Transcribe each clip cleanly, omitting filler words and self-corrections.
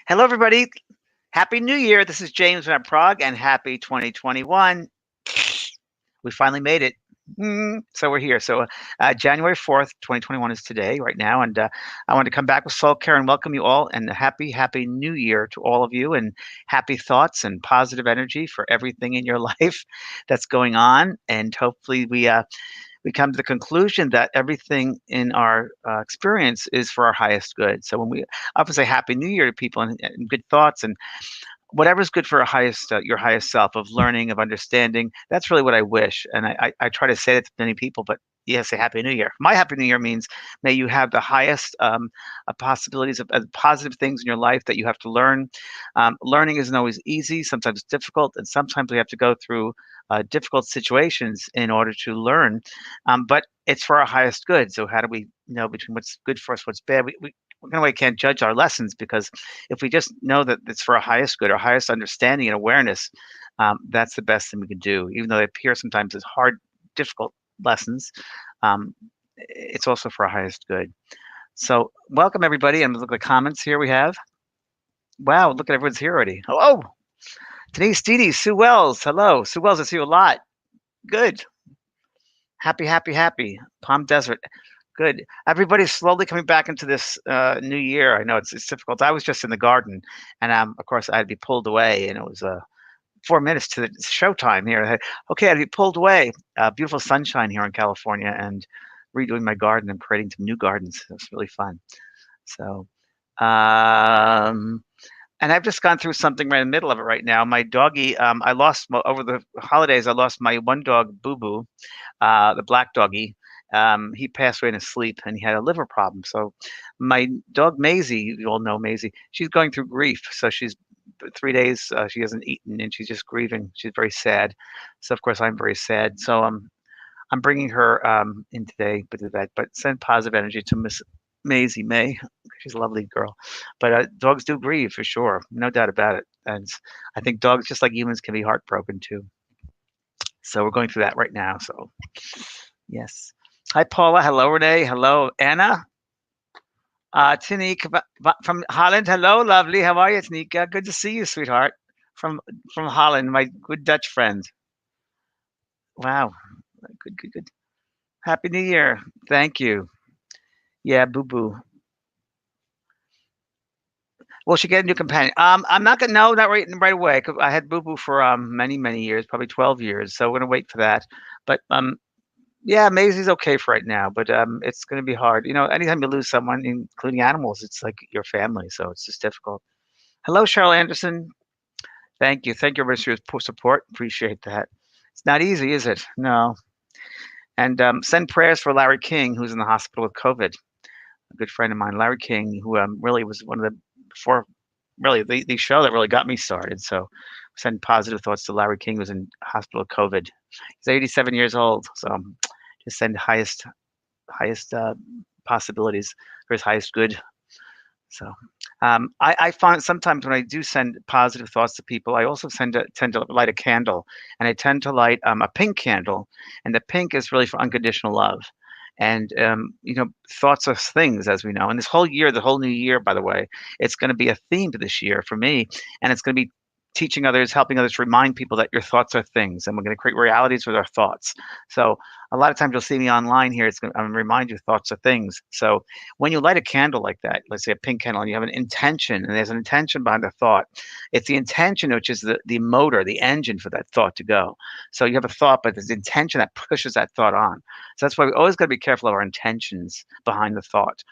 Hello, everybody. Happy New Year. This is James from Prague, and happy 2021. We finally made it. So we're here. So January 4th, 2021 is today, right now. And I want to come back with SoulCARE and welcome you all. And a happy New Year to all of you. And happy thoughts and positive energy for everything in your life that's going on. And hopefully we come to the conclusion that everything in our experience is for our highest good. So when we often say Happy New Year to people and good thoughts and whatever's good for your highest self of learning, of understanding, that's really what I wish. And I try to say that to many people, but yes, say Happy New Year. My Happy New Year means may you have the highest possibilities of positive things in your life that you have to learn. Learning isn't always easy. Sometimes it's difficult, and sometimes we have to go through difficult situations in order to learn. But it's for our highest good. So how do we know between what's good for us, what's bad? We in a way can't judge our lessons because if we just know that it's for our highest good, our highest understanding and awareness, that's the best thing we can do. Even though they appear sometimes as hard, difficult lessons, it's also for our highest good. So welcome everybody, and look at the comments here we have. Wow, look at everyone's here already. Oh, Denise Dede, Sue Wells, hello. Sue Wells, I see you a lot. Good. Happy. Palm Desert. Good. Everybody's slowly coming back into this new year. I know it's difficult. I was just in the garden, and of course, I had to be pulled away, and it was 4 minutes to the showtime here. Okay, I had to be pulled away. Beautiful sunshine here in California, and redoing my garden and creating some new gardens. It's really fun. So, and I've just gone through something right in the middle of it right now. My doggy, I lost over the holidays. I lost my one dog, Boo Boo, the black doggy. He passed away in his sleep, and he had a liver problem. So my dog Maisie, you all know Maisie, she's going through grief. So she's 3 days she hasn't eaten, and she's just grieving. She's very sad. So of course I'm very sad. So I'm bringing her in today, but send positive energy to Miss Maisie May. She's a lovely girl. But dogs do grieve for sure, no doubt about it. And I think dogs, just like humans, can be heartbroken too. So we're going through that right now. So yes. Hi, Paula. Hello, Renee. Hello, Anna. Tanika from Holland. Hello, lovely. How are you, Tanika? Good to see you, sweetheart. From Holland, my good Dutch friend. Wow. Good. Happy New Year. Thank you. Yeah, Boo Boo. Will she get a new companion? I'm not gonna. No, not right away. 'Cause I had Boo Boo for many years, probably 12 years. So we're gonna wait for that. But yeah, Maisie's okay for right now, but it's going to be hard. You know, anytime you lose someone, including animals, it's like your family, so it's just difficult. Hello, Cheryl Anderson. Thank you. Thank you very much for your support. Appreciate that. It's not easy, is it? No. And send prayers for Larry King, who's in the hospital with COVID. A good friend of mine, Larry King, who really was one of the before, really the show that really got me started. So send positive thoughts to Larry King, who's in hospital with COVID. He's 87 years old, so just send highest possibilities for his highest good. So I find sometimes when I do send positive thoughts to people, I also tend to light a candle, and I tend to light a pink candle, and the pink is really for unconditional love. And thoughts are things, as we know. And this whole year, the whole new year, by the way, it's going to be a theme to this year for me, and it's going to be teaching others, helping others to remind people that your thoughts are things, and we're going to create realities with our thoughts. So a lot of times you'll see me online here. I'm going to remind you thoughts are things. So when you light a candle like that, let's say a pink candle, and you have an intention, and there's an intention behind the thought, it's the intention which is the motor, the engine for that thought to go. So you have a thought, but there's intention that pushes that thought on. So that's why we always got to be careful of our intentions behind the thought.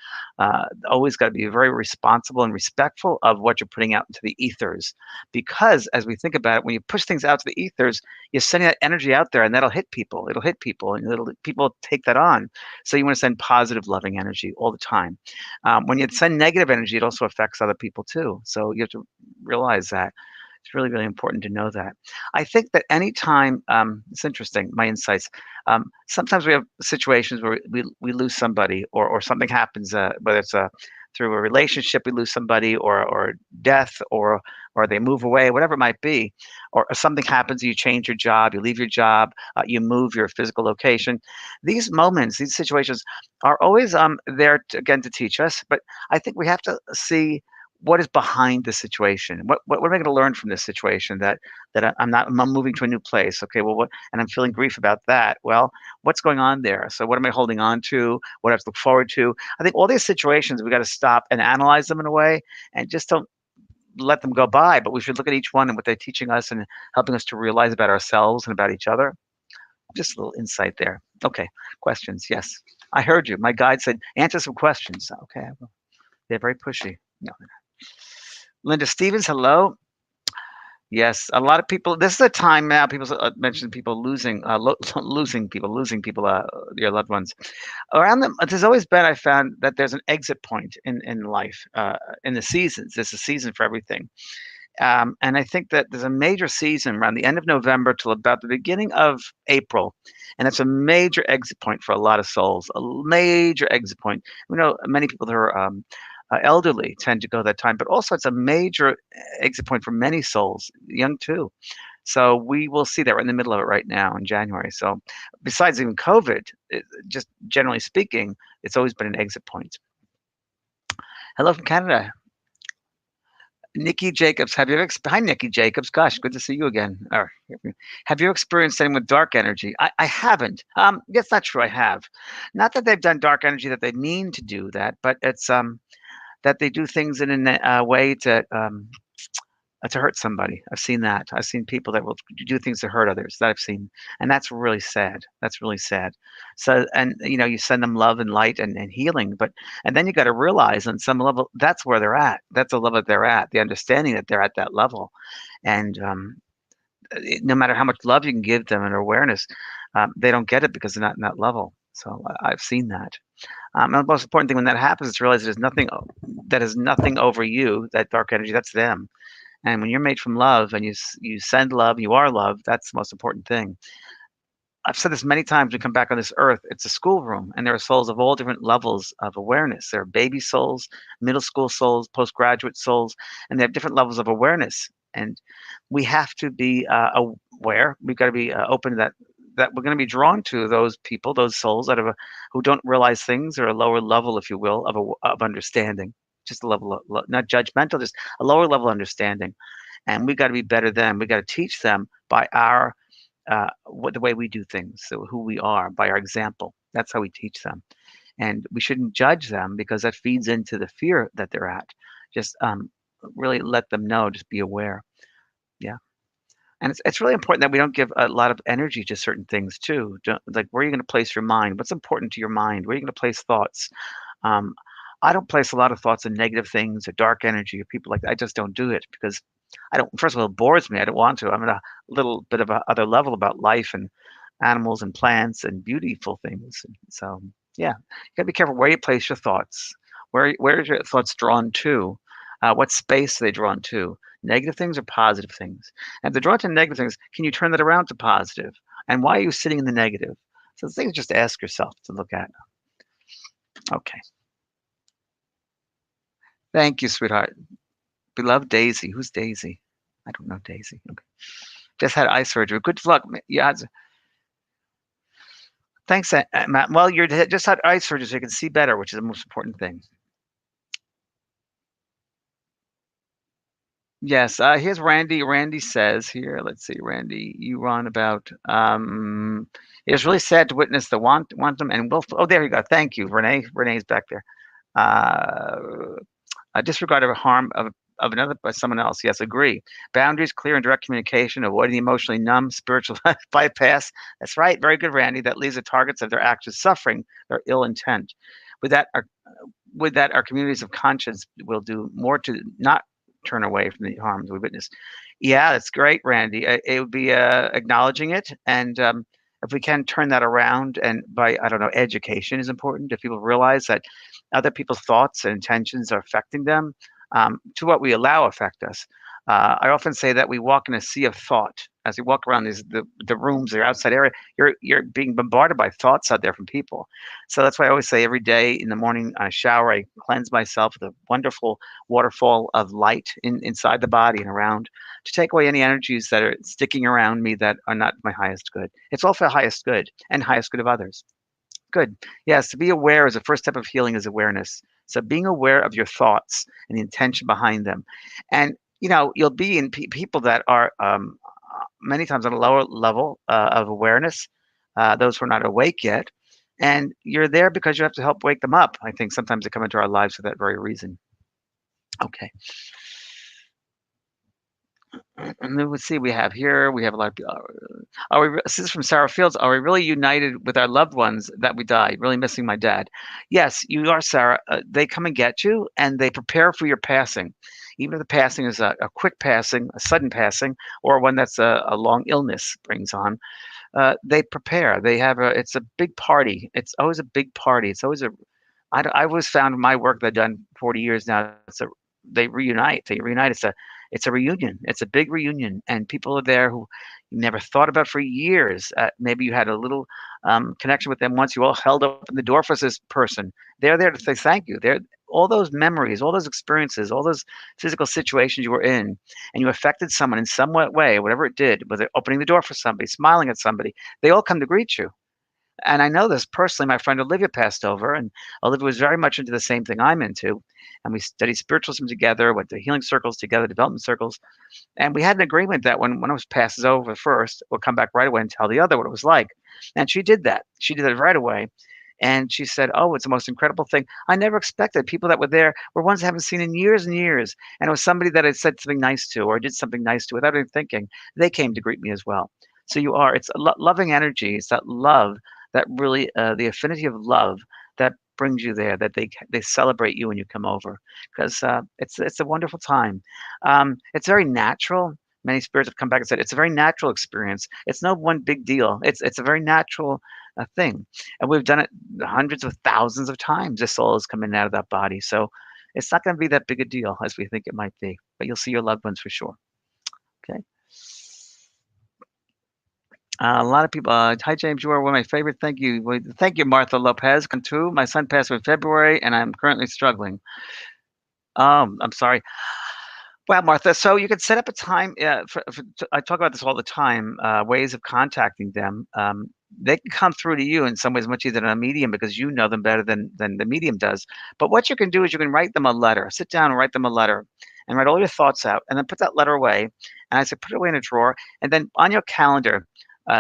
Always got to be very responsible and respectful of what you're putting out into the ethers, because as we think about it, when you push things out to the ethers, you're sending that energy out there, and that'll hit people. It'll hit people, and people take that on. So you want to send positive, loving energy all the time. When you send negative energy, it also affects other people too. So you have to realize that. It's really important to know that. I think that anytime, it's interesting, my insights, sometimes we have situations where we lose somebody, or something happens, whether it's through a relationship, we lose somebody, or death, or they move away, whatever it might be, or something happens, you change your job, you leave your job, you move your physical location. These moments, these situations are always there again to teach us. But I think we have to see what is behind the situation? What am I going to learn from this situation I'm moving to a new place? Okay, well, and I'm feeling grief about that. Well, what's going on there? So what am I holding on to? What I have to look forward to? I think all these situations we got to stop and analyze them in a way, and just don't let them go by. But we should look at each one and what they're teaching us and helping us to realize about ourselves and about each other. Just a little insight there. Okay, questions? Yes, I heard you. My guide said answer some questions. Okay, they're very pushy. No. Linda Stevens, hello. Yes, a lot of people. This is a time now. People mention people losing, losing people, your loved ones. Around them, there's always been. I found that there's an exit point in life, in the seasons. There's a season for everything, and I think that there's a major season around the end of November till about the beginning of April, and it's a major exit point for a lot of souls. A major exit point. We know many people that are elderly tend to go that time, but also it's a major exit point for many souls, young too. So we will see that we're in the middle of it right now in January. So besides even COVID, just generally speaking, it's always been an exit point. Hello from Canada. Nikki Jacobs, hi Nikki Jacobs, gosh, good to see you again. Have you experienced anything with dark energy? I haven't. That's not true. I have. Not that they've done dark energy that they mean to do that, but it's that they do things in a way to hurt somebody. I've seen that. I've seen people that will do things to hurt others. That I've seen, and that's really sad. That's really sad. So, and you send them love and light and healing, and then you got to realize on some level that's where they're at. That's the level that they're at. The understanding that they're at that level, and no matter how much love you can give them and awareness, they don't get it because they're not in that level. So I've seen that. And the most important thing when that happens is to realize there's nothing that is nothing over you. That dark energy, that's them. And when you're made from love and you send love, you are love. That's the most important thing. I've said this many times. We come back on this earth. It's a schoolroom, and there are souls of all different levels of awareness. There are baby souls, middle school souls, postgraduate souls, and they have different levels of awareness. And we have to be aware. We've got to be open to that we're going to be drawn to those people, those souls who don't realize things, or a lower level, if you will, of understanding. Just a level of not judgmental, just a lower level understanding. And we got to be better than. We got to teach them by our the way we do things, so who we are, by our example. That's how we teach them. And we shouldn't judge them because that feeds into the fear that they're at. Just really let them know. Just be aware. Yeah. And it's really important that we don't give a lot of energy to certain things too. Like, where are you going to place your mind? What's important to your mind? Where are you going to place thoughts? Um, I don't place a lot of thoughts on negative things or dark energy or people like that. I just don't do it because I don't. First of all, it bores me. I don't want to. I'm at a little bit of a other level about life and animals and plants and beautiful things. So yeah, you gotta be careful where you place your thoughts. Where is your thoughts drawn to? What space are they drawn to? Negative things or positive things? And if they're drawn to negative things, can you turn that around to positive? And why are you sitting in the negative? So things just ask yourself to look at. Okay. Thank you, sweetheart. Beloved Daisy. Who's Daisy? I don't know Daisy. Okay. Just had eye surgery. Good luck. Yeah. Thanks, Matt. Well, you just had eye surgery, so you can see better, which is the most important thing. Yes. Here's Randy. Randy says here. Let's see, Randy. You run about. It was really sad to witness the quantum and will. Oh, there you go. Thank you, Renee. Renee's back there. A disregard of harm of another by someone else. Yes, agree. Boundaries, clear and direct communication, avoiding the emotionally numb, spiritual bypass. That's right. Very good, Randy. That leaves the targets of their actions suffering their ill intent. With that, our communities of conscience will do more to not turn away from the harms we witness. Yeah, that's great, Randy. It would be acknowledging it, and if we can turn that around, and by education is important. If people realize that other people's thoughts and intentions are affecting them, to what we allow affect us. I often say that we walk in a sea of thought. As we walk around the rooms or outside area, you're being bombarded by thoughts out there from people. So that's why I always say every day in the morning, I shower, I cleanse myself with a wonderful waterfall of light inside the body and around to take away any energies that are sticking around me that are not my highest good. It's all for the highest good and highest good of others. Good. Yes, to be aware is the first step of healing is awareness. So being aware of your thoughts and the intention behind them. And, you'll be in people that are many times on a lower level of awareness, those who are not awake yet. And you're there because you have to help wake them up. I think sometimes they come into our lives for that very reason. Okay. And then let's see, we have a lot of people. This is from Sarah Fields. Are we really united with our loved ones that we died? Really missing my dad. Yes, you are, Sarah. They come and get you, and they prepare for your passing. Even if the passing is a quick passing, a sudden passing, or one that's a long illness brings on, they prepare. It's a big party. It's always a big party. It's always a I always found in my work that I've done 40 years now, they reunite. They reunite. It's a reunion. It's a big reunion, and people are there who you never thought about for years. Maybe you had a little connection with them once. You all held open the door for this person. They're there to say thank you. They're all those memories, all those experiences, all those physical situations you were in, and you affected someone in some way, whatever it did, whether opening the door for somebody, smiling at somebody, they all come to greet you. And I know this personally. My friend Olivia passed over, and Olivia was very much into the same thing I'm into. And we studied spiritualism together, went to healing circles together, development circles. And we had an agreement that when one of us passes over first, we'll come back right away and tell the other what it was like. And she did that. She did it right away. And she said, "Oh, it's the most incredible thing. I never expected people that were there were ones I haven't seen in years and years. And it was somebody that I said something nice to or did something nice to without even thinking. They came to greet me as well." So it's a loving energy. It's that love that really, the affinity of love that brings you there, that they celebrate you when you come over, because it's a wonderful time. It's very natural. Many spirits have come back and said it's a very natural experience. It's no one big deal. It's a very natural thing, and we've done it hundreds of thousands of times. The soul is coming out of that body, so it's not going to be that big a deal as we think it might be. But you'll see your loved ones for sure. Okay. A lot of people. Hi, James. You are one of my favorite. Thank you. Well, thank you, Martha Lopez. Too. My son passed away in February, and I'm currently struggling. I'm sorry. Well, Martha, so you could set up a time. I talk about this all the time. Ways of contacting them. They can come through to you in some ways much easier than a medium because you know them better than the medium does. But what you can do is you can write them a letter. Sit down and write them a letter, and write all your thoughts out, and then put that letter away. And I said, put it away in a drawer, and then on your calendar,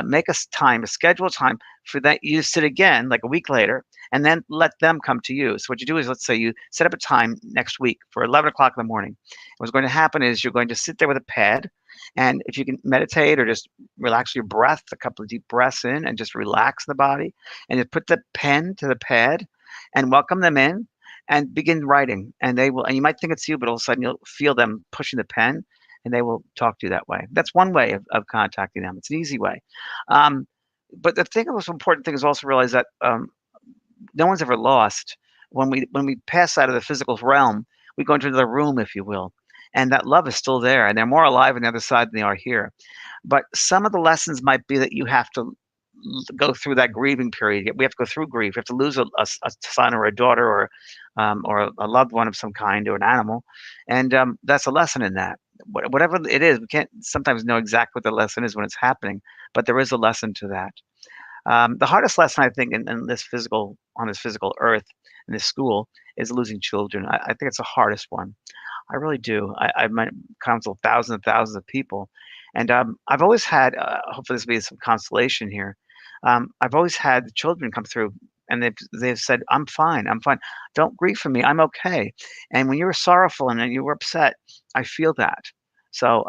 make a schedule time for that. You sit again like a week later, and then let them come to you. So what you do is, let's say you set up a time next week for 11 o'clock in the morning. What's going to happen is you're going to sit there with a pad, and if you can meditate or just relax your breath, a couple of deep breaths in, and just relax the body, and you put the pen to the pad, and welcome them in, and begin writing. And they will, and you might think it's you, but all of a sudden you'll feel them pushing the pen, and they will talk to you that way. That's one way of contacting them. It's an easy way. Um, but the most important thing is also realize that no one's ever lost. When we pass out of the physical realm, we go into another room, if you will, and that love is still there, and they're more alive on the other side than they are here. But some of the lessons might be that you have to go through that grieving period. We have to go through grief. We have to lose a son or a daughter or a loved one of some kind or an animal, and that's a lesson in that. Whatever it is, we can't sometimes know exactly what the lesson is when it's happening, but there is a lesson to that. The hardest lesson I think in this physical earth, in this school, is losing children. I think it's the hardest one. I really do. I might counsel thousands and thousands of people, and I've always had. Hopefully, this will be some consolation here. I've always had the children come through, and they've said, "I'm fine. I'm fine. Don't grieve for me. I'm okay." And when you're sorrowful and you were upset, I feel that. So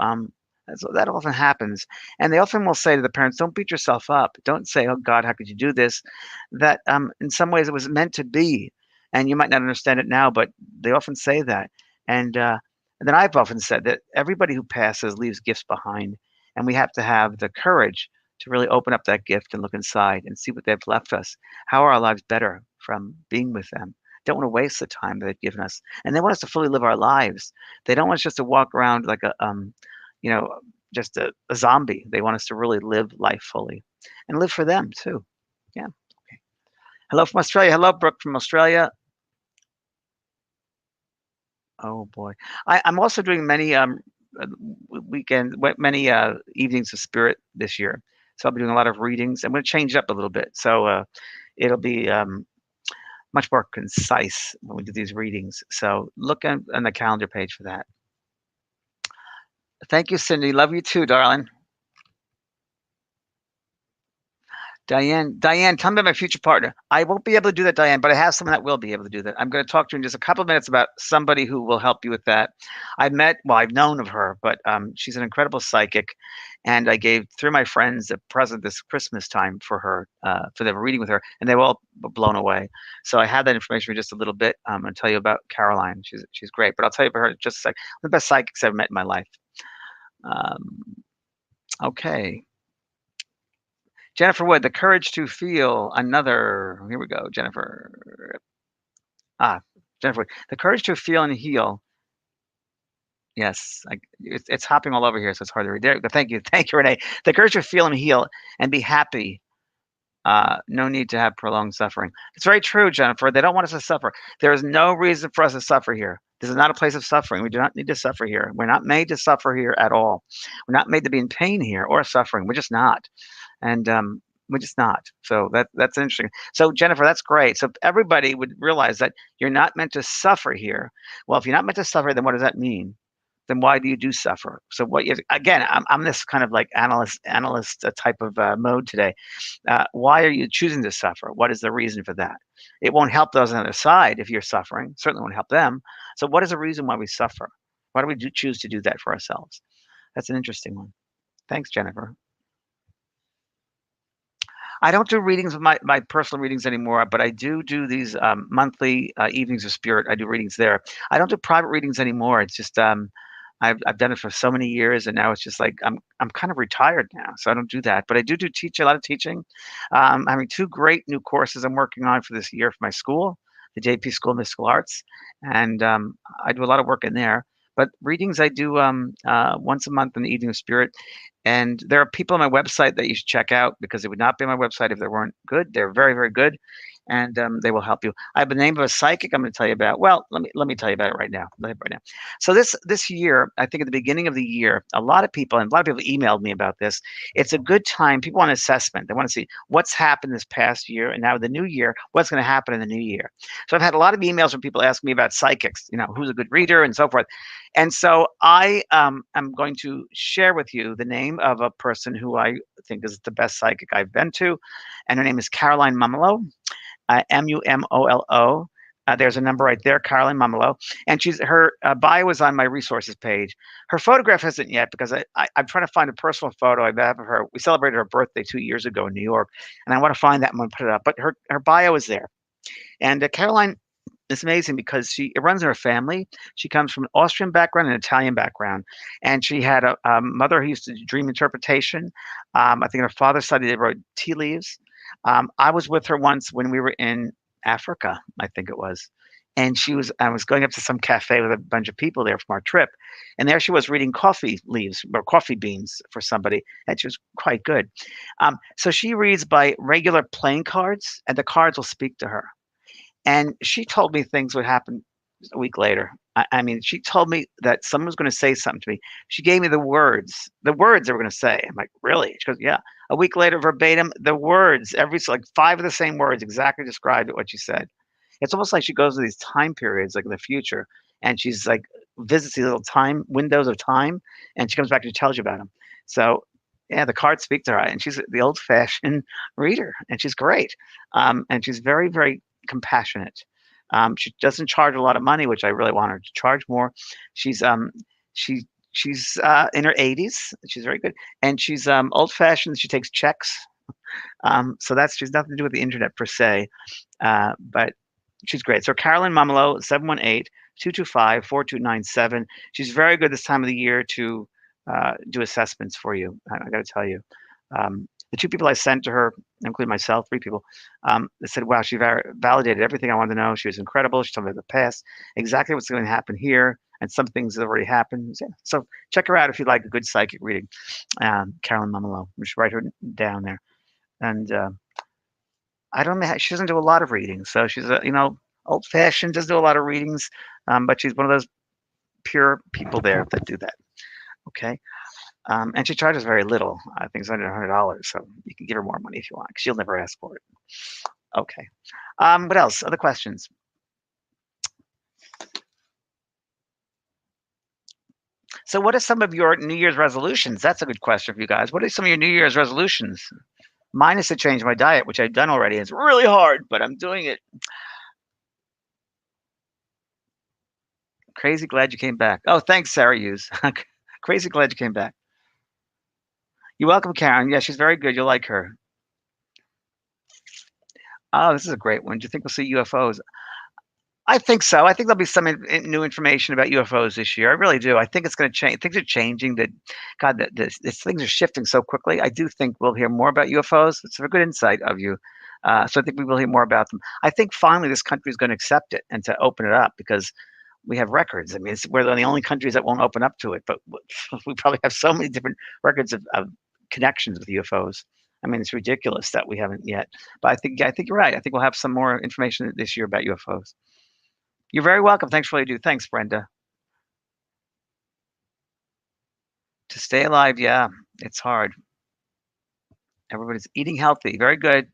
that often happens, and they often will say to the parents, "Don't beat yourself up. Don't say, 'Oh God, how could you do this?'" That in some ways it was meant to be, and you might not understand it now, but they often say that. And then I've often said that everybody who passes leaves gifts behind, and we have to have the courage to really open up that gift and look inside and see what they've left us. How are our lives better from being with them? Don't want to waste the time that they've given us, and they want us to fully live our lives. They don't want us just to walk around like you know, just a zombie. They want us to really live life fully and live for them too. Yeah. Okay. Hello from Australia. Hello, Brooke from Australia. Oh boy. I'm also doing many many evenings of spirit this year. So I'll be doing a lot of readings. I'm going to change up a little bit. So it'll be much more concise when we do these readings. So look on the calendar page for that. Thank you, Cindy. Love you too, darling. Diane, tell me about my future partner. I won't be able to do that, Diane, but I have someone that will be able to do that. I'm going to talk to you in just a couple of minutes about somebody who will help you with that. I've known of her, but she's an incredible psychic, and I gave 3 of my friends a present this Christmas time for her, for them reading with her, and they were all blown away. So I have that information for just a little bit. I'm going to tell you about Caroline. She's great, but I'll tell you about her in just a sec. One of the best psychics I've met in my life. Um, okay. Jennifer Wood, the courage to feel another. Here we go, Jennifer. Ah, Jennifer Wood, the courage to feel and heal. Yes, it's hopping all over here, so it's hard to read. There, but thank you, Renee. The courage to feel and heal and be happy. No need to have prolonged suffering. It's very true, Jennifer. They don't want us to suffer. There is no reason for us to suffer here. This is not a place of suffering. We do not need to suffer here. We're not made to suffer here at all. We're not made to be in pain here or suffering. We're just not. And we're just not. So that's interesting. So Jennifer, that's great. So if everybody would realize that you're not meant to suffer here. Well, if you're not meant to suffer, then what does that mean? Then why do you suffer? So what you again? I'm this kind of like analyst type of mode today. Why are you choosing to suffer? What is the reason for that? It won't help those on the other side if you're suffering. Certainly won't help them. So what is the reason why we suffer? Why do we choose to do that for ourselves? That's an interesting one. Thanks, Jennifer. I don't do readings of my personal readings anymore, but I do these monthly evenings of spirit. I do readings there. I don't do private readings anymore. It's just I've done it for so many years, and now it's just like I'm kind of retired now, so I don't do that. But I do teach a lot of teaching. I'm having 2 great new courses I'm working on for this year for my school, the JP School of Mystical Arts, and I do a lot of work in there. But readings I do once a month in the evening of spirit. And there are people on my website that you should check out because it would not be on my website if they weren't good. They're very, very good, and they will help you. I have the name of a psychic I'm going to tell you about. Well, let me tell you about it right now. So this year, I think at the beginning of the year, a lot of people emailed me about this. It's a good time. People want an assessment. They want to see what's happened this past year, and now the new year, what's going to happen in the new year. So I've had a lot of emails from people asking me about psychics. Who's a good reader and so forth. And so I am going to share with you the name of a person who I think is the best psychic I've been to, and her name is Caroline Mumolo, Mumolo. There's a number right there, Caroline Mumolo, and her bio is on my resources page. Her photograph isn't yet because I'm trying to find a personal photo I have of her. We celebrated her birthday 2 years ago in New York, and I want to find that and put it up. But her bio is there, and Caroline. It's amazing because it runs in her family. She comes from an Austrian background and an Italian background, and she had a mother who used to do dream interpretation. I think her father's side they wrote tea leaves. I was with her once when we were in Africa, I think it was, and I was going up to some cafe with a bunch of people there from our trip, and there she was reading coffee leaves or coffee beans for somebody, and she was quite good. So she reads by regular playing cards, and the cards will speak to her. And she told me things would happen a week later. I mean, she told me that someone was going to say something to me. She gave me the words they were going to say. I'm like, really? She goes, yeah. A week later, verbatim, the words, like 5 of the same words exactly described what she said. It's almost like she goes to these time periods, like in the future, and she's like visits these little time windows of time, and she comes back and she tells you about them. So, yeah, the cards speak to her, and she's the old-fashioned reader, and she's great, and she's very, very compassionate. She doesn't charge a lot of money, which I really want her to charge more. She's she she's in her 80s. She's very good, and she's old-fashioned. She takes checks. So she's nothing to do with the internet per se, but she's great. So Carolyn Mumolo, 718-225-4297. She's very good this time of the year to do assessments for you. I got to tell you. The 2 people I sent to her, including myself, 3 people, they said, wow, she validated everything I wanted to know. She was incredible. She told me the past, exactly what's going to happen here, and some things that already happened. Yeah. So check her out if you'd like a good psychic reading. Carolyn Mumolo. Just write her down there. And I don't know, she doesn't do a lot of readings. So she's, old-fashioned, doesn't do a lot of readings, but she's one of those pure people there that do that. Okay. And she charges very little. I think it's under $100, so you can give her more money if you want, because she'll never ask for it. Okay. What else? Other questions? So what are some of your New Year's resolutions? That's a good question for you guys. What are some of your New Year's resolutions? Mine is to change my diet, which I've done already. It's really hard, but I'm doing it. Crazy glad you came back. Oh, thanks, Sarah Hughes. Crazy glad you came back. You're welcome, Karen. Yeah, she's very good. You'll like her. Oh, this is a great one. Do you think we'll see UFOs? I think so. I think there'll be some new information about UFOs this year. I really do. I think it's going to change. Things are changing. That God, this things are shifting so quickly. I do think we'll hear more about UFOs. It's a good insight of you. So I think we will hear more about them. I think finally this country is going to accept it and to open it up because we have records. I mean, we're the only countries that won't open up to it, but we probably have so many different records of connections with UFOs. I mean, it's ridiculous that we haven't yet. But I think you're right. I think we'll have some more information this year about UFOs. You're very welcome. Thanks for all you do. Thanks, Brenda. To stay alive, yeah, it's hard. Everybody's eating healthy. Very good.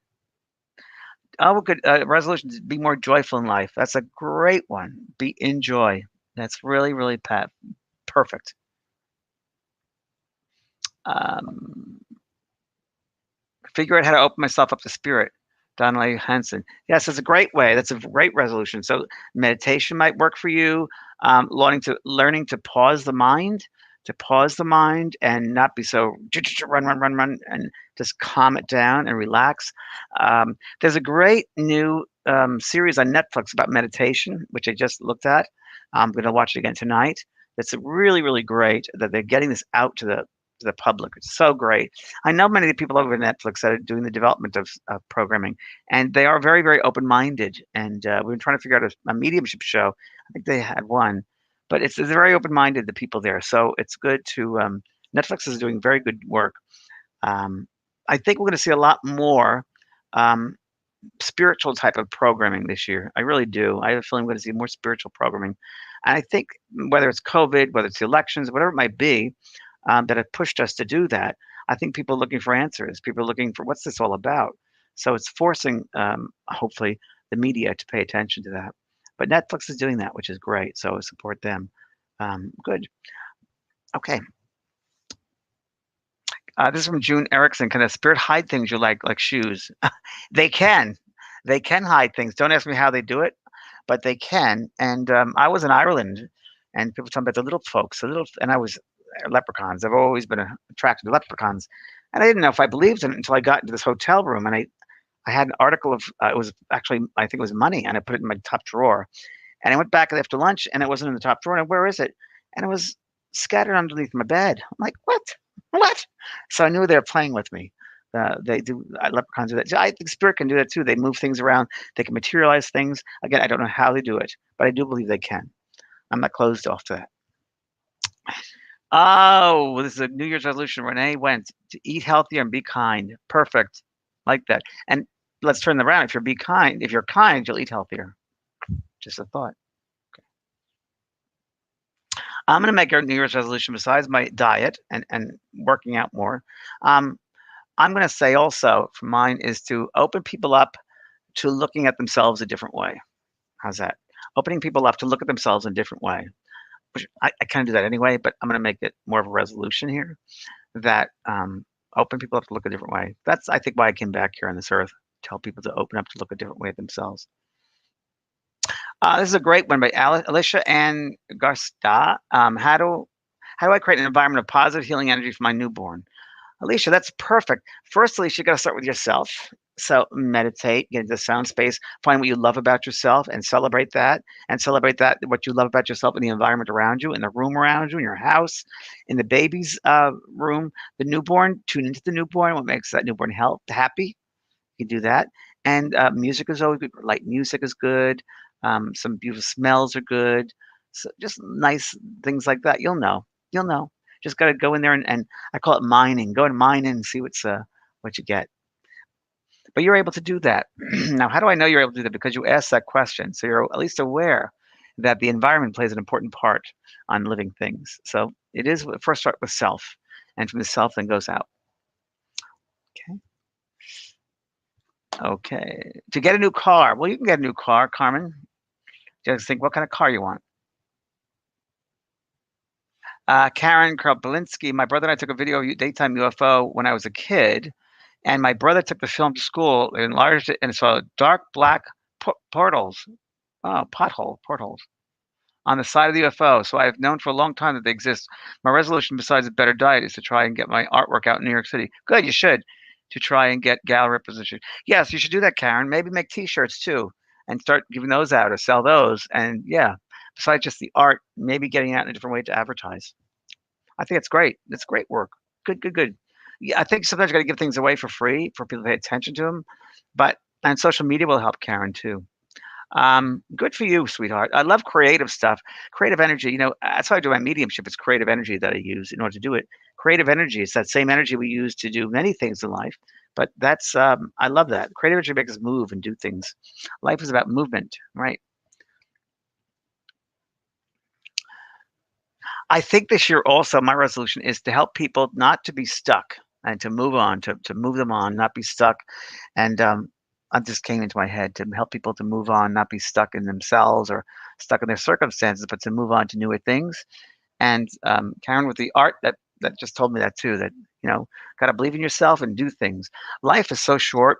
Oh, good. Resolution to be more joyful in life. That's a great one. Be in joy. That's really, really perfect. Um, Figure out how to open myself up to spirit. Donnelly Henson. Yes, that's a great way. That's a great resolution. So meditation might work for you. Learning to pause the mind and not be so run, run, run, run, and just calm it down and relax. There's a great new series on Netflix about meditation, which I just looked at. I'm going to watch it again tonight. It's really, really great that they're getting this out to the public. It's so great. I know many of the people over at Netflix that are doing the development of programming, and they are very, very open-minded. And we've been trying to figure out a mediumship show. I think they had one, but it's very open-minded, the people there. So it's good to Netflix is doing very good work. Um, I think we're going to see a lot more um, spiritual type of programming this year. I really do. I have a feeling we're going to see more spiritual programming. And I think whether it's COVID, whether it's the elections, whatever it might be, that have pushed us to do that. I think people are looking for answers. People are looking for what's this all about. So it's forcing, hopefully, the media to pay attention to that. But Netflix is doing that, which is great. So I support them. Good. Okay. This is from June Erickson. Can a spirit hide things you like shoes? They can. They can hide things. Don't ask me how they do it, but they can. And I was in Ireland, and people talking about the little folks, and I was leprechauns. I've always been attracted to leprechauns, and I didn't know if I believed in it until I got into this hotel room, and I had an article of it was actually I think it was money, and I put it in my top drawer, and I went back after lunch, and it wasn't in the top drawer, and where is it? And it was scattered underneath my bed. I'm like, what? What? So I knew they were playing with me. They do leprechauns do that. I think spirit can do that too. They move things around. They can materialize things. Again, I don't know how they do it, but I do believe they can. I'm not closed off to that. Oh, this is a New Year's resolution. Renee went to eat healthier and be kind. Perfect. Like that. And let's turn that around. If you're kind, you'll eat healthier. Just a thought. I'm going to make a New Year's resolution besides my diet and working out more. Um, I'm going to say also for mine is to open people up to looking at themselves a different way. How's that? Opening people up to look at themselves in a different way. Which I kind of do that anyway, but I'm going to make it more of a resolution here that open people up to look a different way. That's I think why I came back here on this earth. Tell people to open up to look a different way at themselves. This is a great one by Alicia Ann Garsta. How do I create an environment of positive healing energy for my newborn? Alicia, that's perfect. First, Alicia, you got to start with yourself. So meditate, get into the sound space, find what you love about yourself and celebrate that. And celebrate that, what you love about yourself in the environment around you, in the room around you, in your house, in the baby's room, the newborn, tune into the newborn, what makes that newborn happy. You can do that. And music is always good. Light music is good. Some beautiful smells are good. So just nice things like that. You'll know. You'll know. Just got to go in there and I call it mining. Go and mine in and see what you get. But you're able to do that. Now, how do I know you're able to do that? Because you asked that question. So you're at least aware that the environment plays an important part on living things. So it is first start with self, and from the self then goes out. Okay. Okay. To get a new car. Well, you can get a new car, Carmen. Just think what kind of car you want. Karen Krablinsky, my brother and I took a video of daytime UFO when I was a kid, and my brother took the film to school, enlarged it, and saw dark black portals. Oh, portholes on the side of the UFO. So I've known for a long time that they exist. My resolution, besides a better diet, is to try and get my artwork out in New York City. Good, you should. To try and get gallery position. Yes, you should do that, Karen. Maybe make T-shirts too, and start giving those out or sell those. And yeah, besides just the art, maybe getting out in a different way to advertise. I think it's great. It's great work. Good, good, good. Yeah, I think sometimes you got to give things away for free for people to pay attention to them. But and social media will help Karen too. Good for you, sweetheart. I love creative stuff, creative energy. That's how I do my mediumship. It's creative energy that I use in order to do it. Creative energy is that same energy we use to do many things in life. But that's I love that. Creative energy makes us move and do things. Life is about movement, right? I think this year also my resolution is to help people not to be stuck and to move on, to move them on, not be stuck. And I just came into my head to help people to move on, not be stuck in themselves or stuck in their circumstances, but to move on to newer things. And Karen, with the art, that just told me that too. That got to believe in yourself and do things. Life is so short.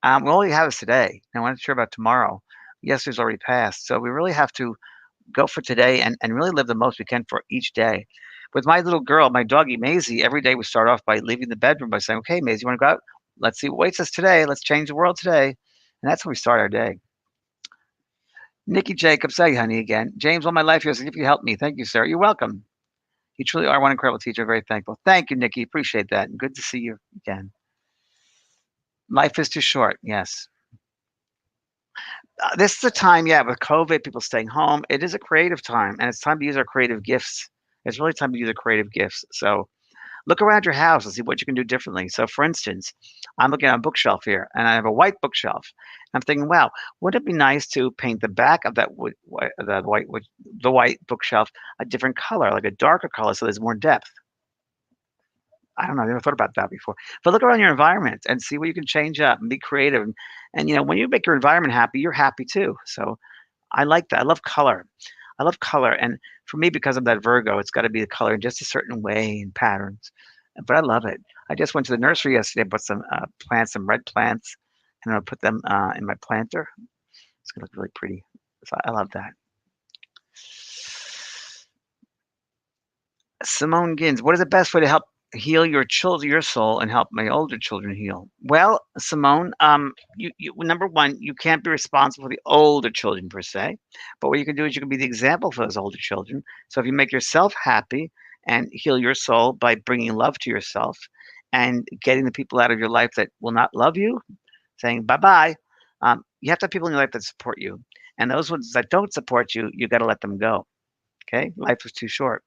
We only have us today, and we're not sure about tomorrow. Yesterday's already passed, so we really have to go for today and really live the most we can for each day. With my little girl, my doggie Maisie, every day we start off by leaving the bedroom by saying, "Okay, Maisie, you want to go out? Let's see what waits us today. Let's change the world today." And that's how we start our day. Nikki Jacobs, hey, honey, again. James, all my life, you if you helped me. Thank you, sir. You're welcome. You truly are one incredible teacher. Very thankful. Thank you, Nikki. Appreciate that. And good to see you again. Life is too short. Yes. This is a time, yeah, with COVID, people staying home. It is a creative time, and it's time to use our creative gifts. It's really time to use our creative gifts. So look around your house and see what you can do differently. So, for instance, I'm looking at a bookshelf here, and I have a white bookshelf. I'm thinking, wow, wouldn't it be nice to paint the back of the white bookshelf a different color, like a darker color, so there's more depth. I don't know. I never thought about that before. But look around your environment and see what you can change up and be creative. And when you make your environment happy, you're happy too. So I like that. I love color. I love color. And for me, because I'm that Virgo, it's got to be the color in just a certain way and patterns. But I love it. I just went to the nursery yesterday, bought some plants, some red plants, and I'll put them in my planter. It's going to look really pretty. So I love that. Simone Gins, what is the best way to help heal your soul, and help my older children heal? Well, Simone, you number one, you can't be responsible for the older children per se, but what you can do is you can be the example for those older children. So if you make yourself happy and heal your soul by bringing love to yourself and getting the people out of your life that will not love you, saying bye bye, you have to have people in your life that support you, and those ones that don't support you, you got to let them go. Okay, life is too short.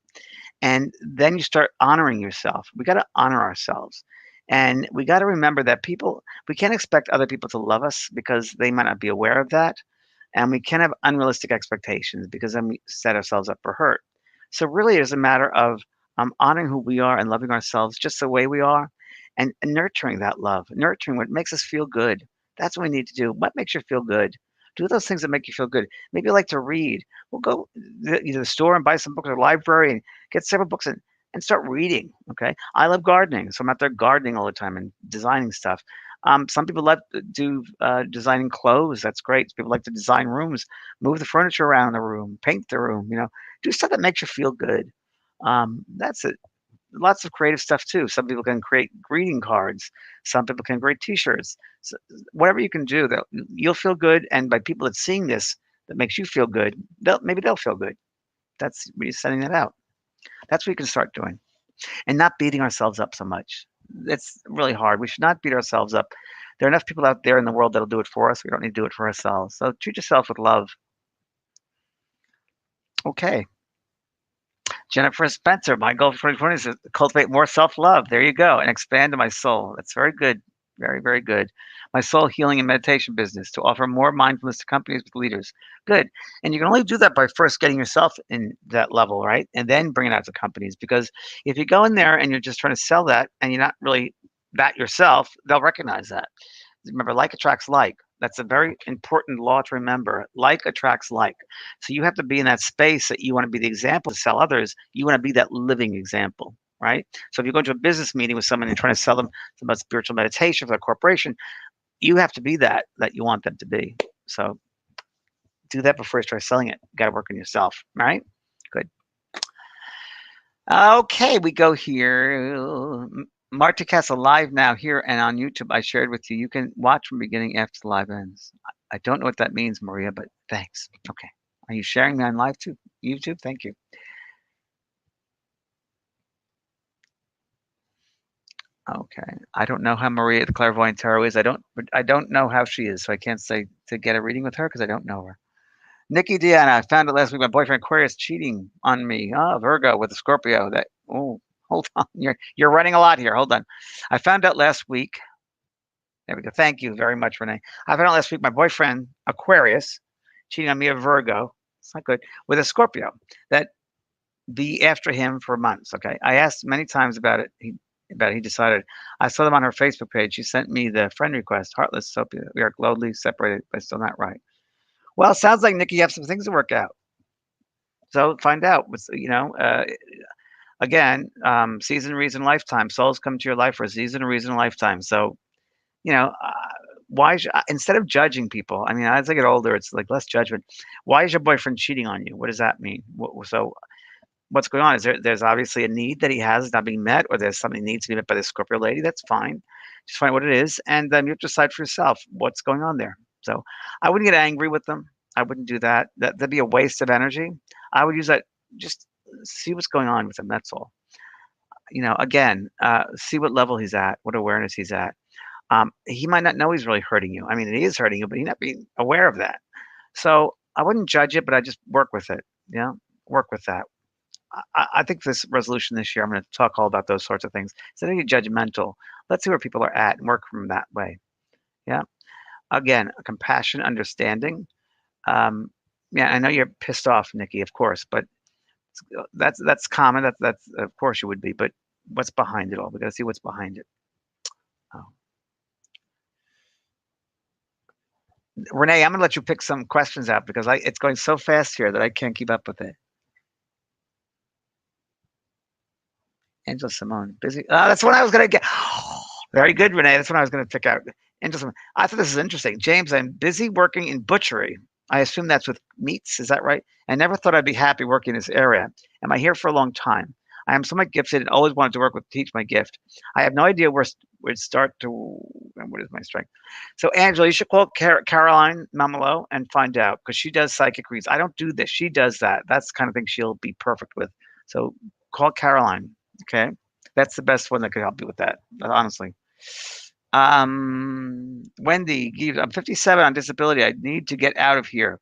And then you start honoring yourself. We got to honor ourselves. And we got to remember that we can't expect other people to love us because they might not be aware of that. And we can't have unrealistic expectations because then we set ourselves up for hurt. So, really, it's a matter of honoring who we are and loving ourselves just the way we are and nurturing that love, nurturing what makes us feel good. That's what we need to do. What makes you feel good? Do those things that make you feel good. Maybe you like to read. Well, go to the store and buy some books or library and get several books and start reading. Okay. I love gardening. So I'm out there gardening all the time and designing stuff. Some people like to do designing clothes. That's great. People like to design rooms, move the furniture around in the room, paint the room, do stuff that makes you feel good. That's it. Lots of creative stuff too. Some people can create greeting cards. Some people can create T-shirts. So, whatever you can do, that you'll feel good, and by people that seeing this that makes you feel good, maybe they'll feel good. That's me sending that out. That's what we can start doing, and not beating ourselves up so much. It's really hard. We should not beat ourselves up. There are enough people out there in the world that'll do it for us. We don't need to do it for ourselves. So treat yourself with love. Okay. Jennifer Spencer, my goal for 2020 is to cultivate more self-love. There you go, and expand to my soul. That's very good. Very, very good. My soul healing and meditation business to offer more mindfulness to companies with leaders. Good. And you can only do that by first getting yourself in that level, right? And then bring it out to companies. Because if you go in there and you're just trying to sell that and you're not really that yourself, they'll recognize that. Remember, like attracts like. That's a very important law to remember. Like attracts like. So you have to be in that space that you want to be the example to sell others. You want to be that living example, right? So if you go to a business meeting with someone and you're trying to sell them about spiritual meditation for a corporation, you have to be that you want them to be. So do that before you start selling it. You got to work on yourself, right? Good. Okay, we go here. Marta Castle live now here and on YouTube. I shared with you. You can watch from beginning after the live ends. I don't know what that means, Maria, but thanks. Okay. Are you sharing me on live too? YouTube? Thank you. Okay. I don't know how Maria the clairvoyant tarot is. I don't know how she is, so I can't say to get a reading with her because I don't know her. Nikki Deanna, I found it last week. My boyfriend Aquarius cheating on me. Oh, Virgo with a Scorpio. That hold on. You're running a lot here. Hold on. I found out last week. There we go. Thank you very much, Renee. I found out last week my boyfriend Aquarius cheating on me, a Virgo. It's not good with a Scorpio. That be after him for months. Okay. I asked many times about it. He decided. I saw them on her Facebook page. She sent me the friend request. Heartless Sophia. We are globally separated, but still not right. Well, it sounds like Nikki, you have some things to work out. So find out. Again, season, reason, lifetime. Souls come to your life for a season, a reason, a lifetime. So, you know, instead of judging people, I mean, as I get older, it's like less judgment. Why is your boyfriend cheating on you? What does that mean? So what's going on? There's obviously a need that he has not being met, or there's something that needs to be met by the Scorpio lady. That's fine. Just find what it is, and then you have to decide for yourself what's going on there. So I wouldn't get angry with them. I wouldn't do that. That'd be a waste of energy. I would use that. Just see what's going on with him. That's all. Again, see what level he's at, what awareness he's at. He might not know he's really hurting you. I mean, it is hurting you, but he's not being aware of that. So I wouldn't judge it, but I just work with it. Work with that. I think this resolution this year, I'm going to talk all about those sorts of things. Instead of being judgmental, let's see where people are at and work from that way. Yeah. Again, compassion, understanding. Yeah, I know you're pissed off, Nikki, of course, but that's common. That's of course you would be, but what's behind it all? We got to see what's behind it. Oh. Renee, I'm going to let you pick some questions out because it's going so fast here that I can't keep up with it. Angela Simone, busy. That's what I was going to get. Very good, Renee. That's what I was going to pick out. Angela Simone. I thought this is interesting. James, I'm busy working in butchery. I assume that's with meats. Is that right? I never thought I'd be happy working in this area. Am I here for a long time? I am somewhat gifted and always wanted to work with teach my gift. I have no idea where to start to. What is my strength? So, Angela, you should call Caroline Mamelo and find out because she does psychic reads. I don't do this. She does that. That's the kind of thing she'll be perfect with. So, call Caroline. Okay, that's the best one that could help you with that. Honestly. Wendy, I'm 57 on disability. I need to get out of here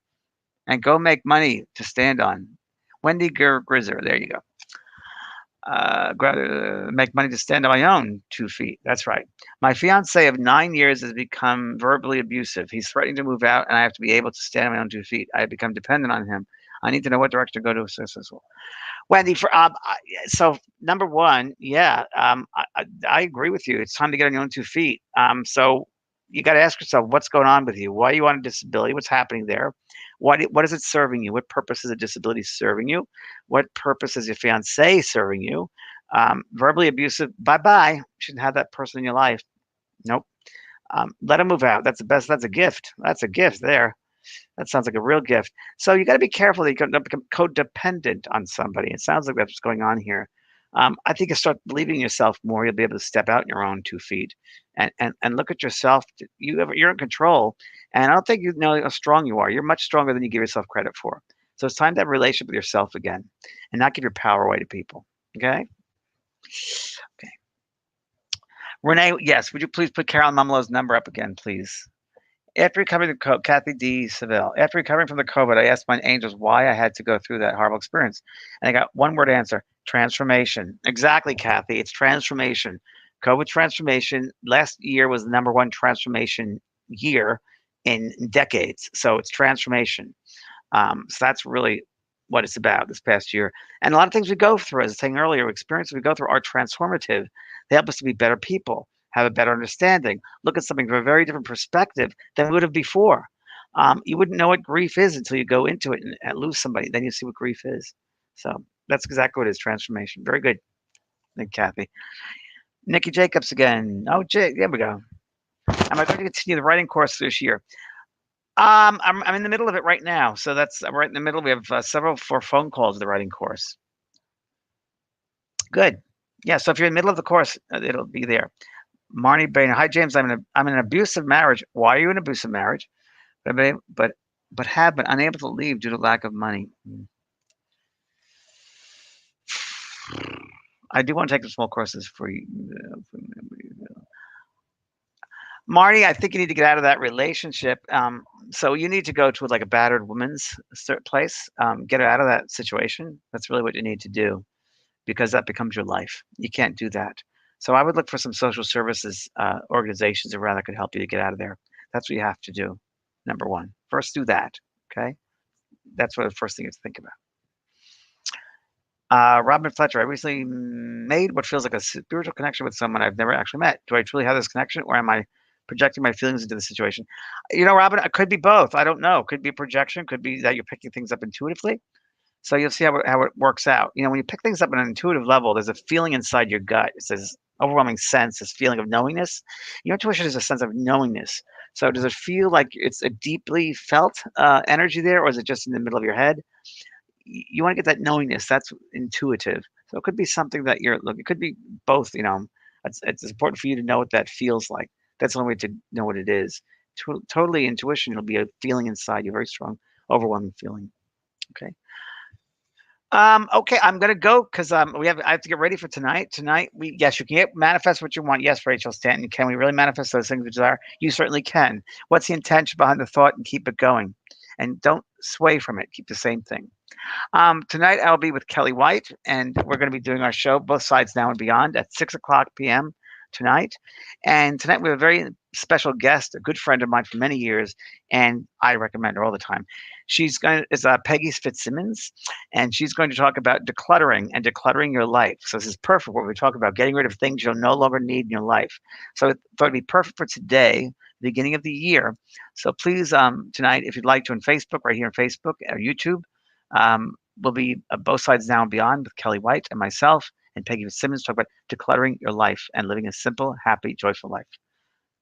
and go make money to stand on. Wendy Grizzer, there you go. Make money to stand on my own 2 feet. That's right. My fiance of 9 years has become verbally abusive. He's threatening to move out, and I have to be able to stand on my own 2 feet. I have become dependent on him. I need to know what direction to go to successful. Wendy, so number one, yeah, I agree with you. It's time to get on your own 2 feet. So you got to ask yourself, what's going on with you? Why are you on a disability? What's happening there? What is it serving you? What purpose is a disability serving you? What purpose is your fiance serving you? Verbally abusive, bye-bye. You shouldn't have that person in your life. Nope. Let him move out. That's the best. That's a gift. That's a gift there. That sounds like a real gift. So you got to be careful that you don't become codependent on somebody. It sounds like that's what's going on here. I think you start believing in yourself more. You'll be able to step out in your own 2 feet and look at yourself. You're in control, and I don't think you know how strong you are. You're much stronger than you give yourself credit for. So it's time to have a relationship with yourself again, and not give your power away to people. Okay. Okay. Renee, yes. Would you please put Carolyn Mamelo's number up again, please? After recovering from COVID, Kathy D. Seville. After recovering from the COVID, I asked my angels why I had to go through that horrible experience. And I got one word answer: transformation. Exactly, Kathy. It's transformation. COVID transformation. Last year was the #1 transformation year in decades. So it's transformation. So that's really what it's about this past year. And a lot of things we go through, as I was saying earlier, experiences we go through are transformative. They help us to be better people, have a better understanding, look at something from a very different perspective than we would have before. You wouldn't know what grief is until you go into it and lose somebody. Then you see what grief is. So that's exactly what it is, transformation. Very good. Thank Kathy. Nikki Jacobs again. Oh, there we go. Am I going to continue the writing course this year? I'm in the middle of it right now. So that's right in the middle. We have several phone calls of the writing course. Good. Yeah. So if you're in the middle of the course, it'll be there. Marnie Bain. Hi, James. I'm in an abusive marriage. Why are you in an abusive marriage? But have been unable to leave due to lack of money. I do want to take some small courses for you. Marty, I think you need to get out of that relationship. So you need to go to like a battered woman's place. Get out of that situation. That's really what you need to do, because that becomes your life. You can't do that. So I would look for some social services organizations around that could help you to get out of there. That's what you have to do. Number one, first do that. Okay, that's what the first thing is to think about. Robin Fletcher, I recently made what feels like a spiritual connection with someone I've never actually met. Do I truly have this connection, or am I projecting my feelings into the situation? Robin, it could be both. I don't know. Could be projection. Could be that you're picking things up intuitively. So you'll see how it works out. When you pick things up on an intuitive level, there's a feeling inside your gut. It's this overwhelming sense, this feeling of knowingness. Your intuition is a sense of knowingness. So does it feel like it's a deeply felt energy there, or is it just in the middle of your head? You want to get that knowingness. That's intuitive. So it could be something that you're looking. It could be both. It's important for you to know what that feels like. That's the only way to know what it is. Totally intuition. It'll be a feeling inside you, very strong, overwhelming feeling. Okay. Okay, I'm gonna go because I have to get ready for tonight. Tonight, yes, you can manifest what you want. Yes, Rachel Stanton, can we really manifest those things we desire? You certainly can. What's the intention behind the thought, and keep it going, and don't sway from it. Keep the same thing. Tonight I'll be with Kelly White, and we're going to be doing our show, Both Sides Now and Beyond, at 6:00 p.m. tonight. And tonight we have a very special guest, a good friend of mine for many years, and I recommend her all the time. Is Peggy Fitzsimmons, and she's going to talk about decluttering and decluttering your life. So this is perfect. What we talk about, getting rid of things you'll no longer need in your life. So it thought it'd be perfect for today, beginning of the year. So please, tonight, if you'd like to, on Facebook, right here on Facebook or YouTube, will be Both Sides Now and Beyond with Kelly White and myself and Peggy Fitzsimmons, talk about decluttering your life and living a simple, happy, joyful life.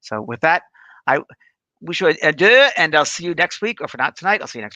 So with that, we should adieu, and I'll see you next week, or if not tonight, I'll see you next week.